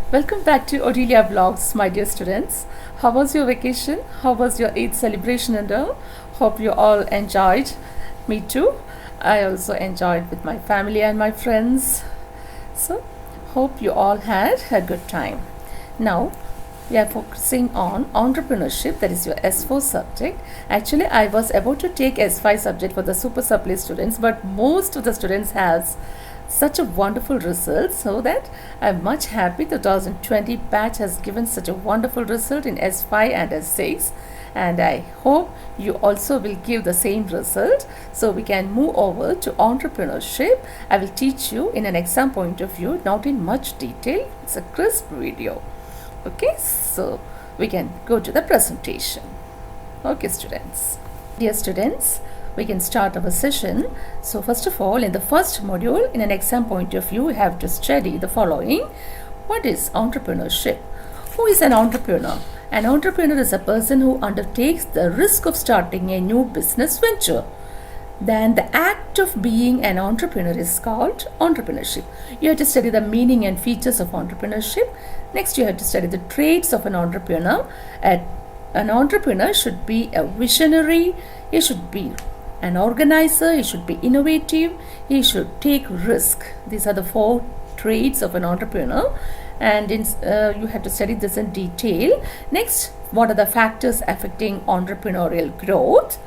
Welcome back to Odelia Vlogs, my dear students. How was your vacation? How was your Eid celebration and all? Hope you all enjoyed. Me too. I also enjoyed with my family and my friends. So, hope you all had a good time. Now, we are focusing on entrepreneurship, that is your S4 subject. Actually, I was about to take S5 subject for the super supply students, but most of the students has such a wonderful result, so that I'm much happy 2020 batch has given such a wonderful result in S5 and S6, and I hope you also will give the same result, so we can move over to entrepreneurship. I will teach you in an exam point of view, not in much detail. It's a crisp video. Okay, so we can go to the presentation. Okay, students. Dear students, we can start our session. So first of all, in the first module, in an exam point of view, we have to study the following. What is entrepreneurship? Who is an entrepreneur? An entrepreneur is a person who undertakes the risk of starting a new business venture. Then the act of being an entrepreneur is called entrepreneurship. You have to study the meaning and features of entrepreneurship. Next, you have to study the traits of an entrepreneur. An entrepreneur should be a visionary. He should be an organizer. He should be innovative. He should take risk. These are the 4 traits of an entrepreneur, and you have to study this in detail. Next, what are the factors affecting entrepreneurial growth?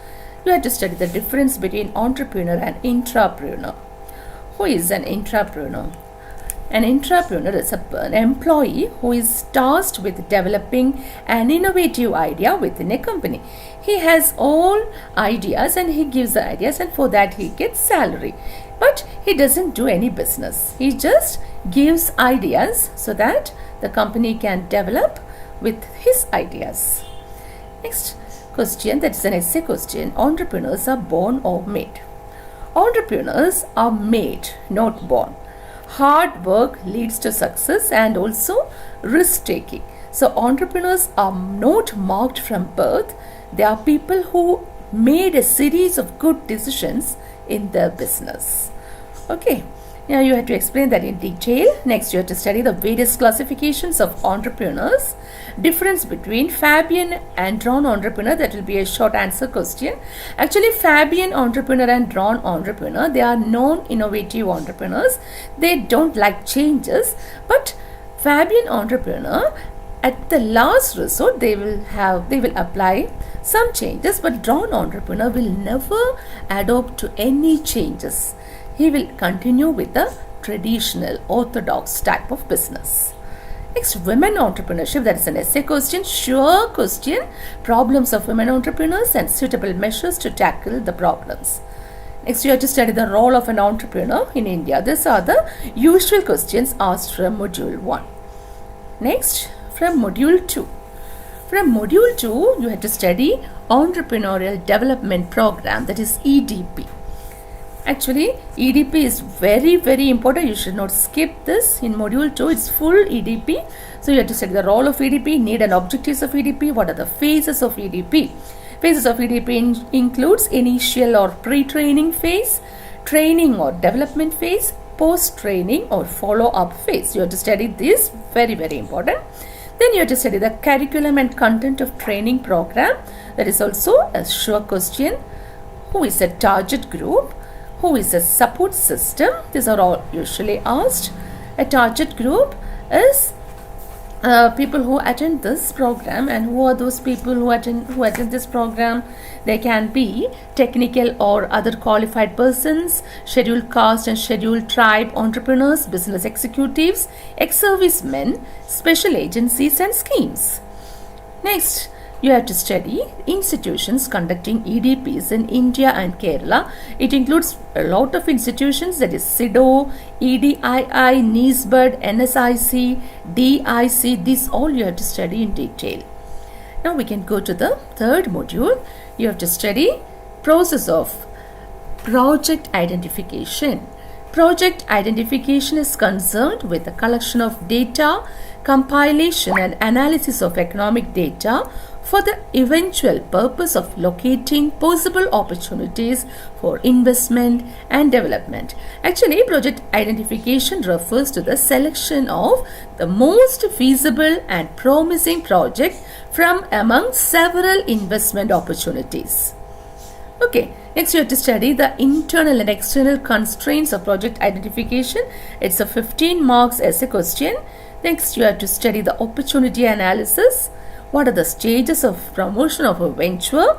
You have to study the difference between entrepreneur and intrapreneur. Who is an intrapreneur? An intrapreneur is an employee who is tasked with developing an innovative idea within a company. He has all ideas and he gives the ideas, and for that he gets salary. But he doesn't do any business. He just gives ideas so that the company can develop with his ideas. Next question, that is an essay question. Entrepreneurs are born or made? Entrepreneurs are made, not born. Hard work leads to success and also risk taking. So entrepreneurs are not marked from birth. They are people who made a series of good decisions in their business. Okay, now you have to explain that in detail. Next, you have to study the various classifications of entrepreneurs. Difference between Fabian and drawn entrepreneur, that will be a short answer question. Actually, Fabian entrepreneur and drawn entrepreneur, they are non-innovative entrepreneurs. They don't like changes, but Fabian entrepreneur, at the last resort, they will apply some changes, but drawn entrepreneur will never adopt to any changes. He will continue with the traditional orthodox type of business. Next, women entrepreneurship, that is an essay question, sure question, problems of women entrepreneurs and suitable measures to tackle the problems. Next, you have to study the role of an entrepreneur in India. These are the usual questions asked from module 1. Next, from module 2. From module 2, you have to study entrepreneurial development program, that is EDP. Actually, EDP is very, very important. You should not skip this. In module 2, it's full EDP. So you have to study the role of EDP, need and objectives of EDP. What are the phases of EDP? Phases of EDP includes initial or pre-training phase, training or development phase, post-training or follow-up phase. You have to study this, very, very important. Then you have to study the curriculum and content of training program. That is also a sure question. Who is a target group? Who is a support system? These are all usually asked. A target group is people who attend this program, and who are those people who attend this program? They can be technical or other qualified persons, scheduled caste and scheduled tribe entrepreneurs, business executives, ex-servicemen, special agencies and schemes. Next, you have to study institutions conducting EDPs in India and Kerala. It includes a lot of institutions, that is SIDO, EDII, NISBUD, NSIC, DIC. These all you have to study in detail. Now we can go to the third module. You have to study process of project identification. Project identification is concerned with the collection of data, compilation and analysis of economic data, for the eventual purpose of locating possible opportunities for investment and development. Actually, project identification refers to the selection of the most feasible and promising project from among several investment opportunities. Okay, next you have to study the internal and external constraints of project identification. It's a 15 marks essay question. Next you have to study the opportunity analysis. What are the stages of promotion of a venture?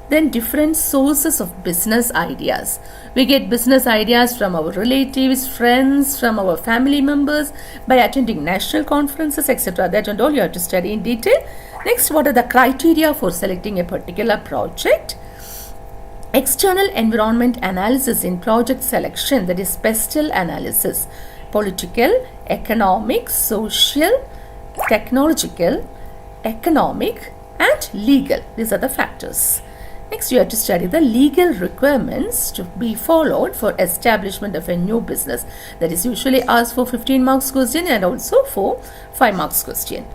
Then different sources of business ideas. We get business ideas from our relatives, friends, from our family members, by attending national conferences, etc. That and all you have to study in detail. Next, what are the criteria for selecting a particular project? External environment analysis in project selection, that is PESTEL analysis. Political, economic, social, technological, economic and legal. These are the factors. Next, you have to study the legal requirements to be followed for establishment of a new business. That is usually asked for 15 marks question and also for 5 marks question.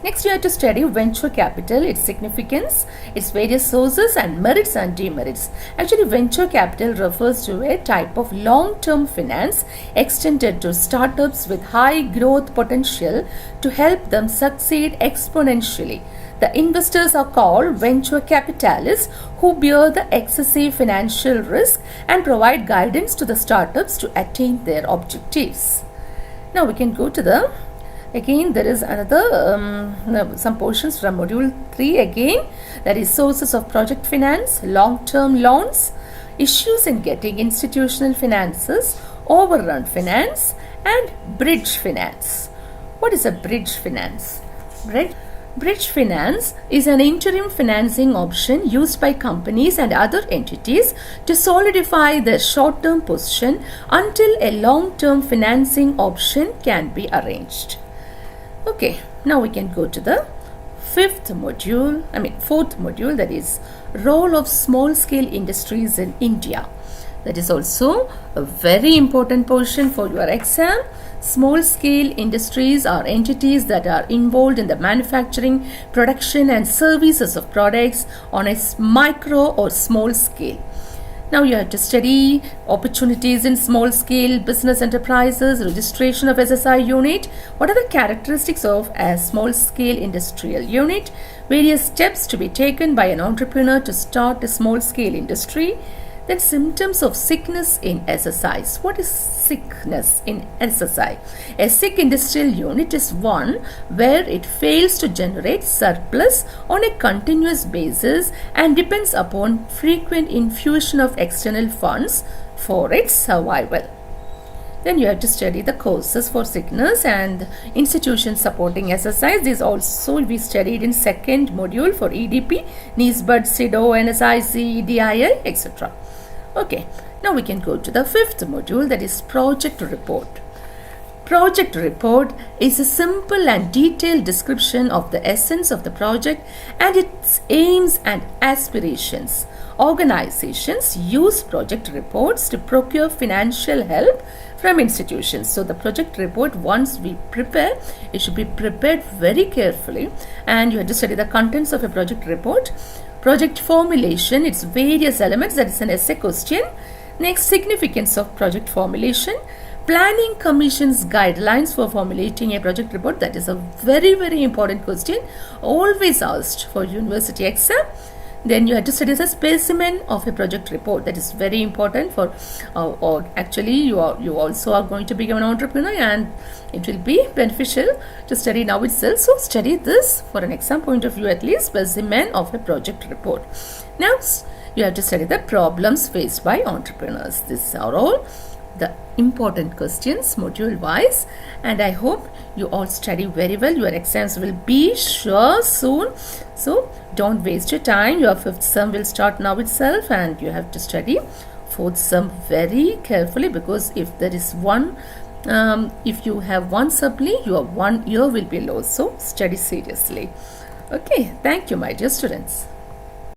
Next, you have to study venture capital, its significance, its various sources and merits and demerits. Actually, venture capital refers to a type of long-term finance extended to startups with high growth potential to help them succeed exponentially. The investors are called venture capitalists who bear the excessive financial risk and provide guidance to the startups to attain their objectives. Now we can go to the again, there is another some portions from module 3 again, that is sources of project finance, long-term loans, issues in getting institutional finances, overrun finance and bridge finance. What is a bridge finance? Bridge finance is an interim financing option used by companies and other entities to solidify their short-term position until a long-term financing option can be arranged. Okay, now we can go to the fourth module, that is role of small scale industries in India. That is also a very important portion for your exam. Small scale industries are entities that are involved in the manufacturing, production and services of products on a micro or small scale. Now you have to study opportunities in small scale business enterprises, registration of SSI unit, what are the characteristics of a small scale industrial unit, various steps to be taken by an entrepreneur to start a small scale industry, then symptoms of sickness in SSIs. What is sickness in SSI? A sick industrial unit is one where it fails to generate surplus on a continuous basis and depends upon frequent infusion of external funds for its survival. Then you have to study the causes for sickness and institutions supporting SSIs. These also will be studied in second module for EDP, NISBUD, SIDO, NSIC, DIL, etc. Okay, now we can go to the fifth module, that is project report. Project report is a simple and detailed description of the essence of the project and its aims and aspirations. Organizations use project reports to procure financial help from institutions. So the project report, once we prepare, it should be prepared very carefully, and you have to study the contents of a project report. Project formulation, its various elements, that is an essay question. Next, significance of project formulation. Planning Commission's guidelines for formulating a project report, that is a very, very important question, always asked for university exam. Then you have to study the specimen of a project report. That is very important for, or actually you also are going to become an entrepreneur, and it will be beneficial to study now itself. So study this for an exam point of view, at least specimen of a project report. Now you have to study the problems faced by entrepreneurs. These are all the important questions module wise, and I hope you all study very well. Your exams will be sure soon, so don't waste your time. Your fifth sem will start now itself, and you have to study fourth sem very carefully, because if there is one if you have one supply, your 1 year will be lost. So study seriously. Okay, thank you my dear students.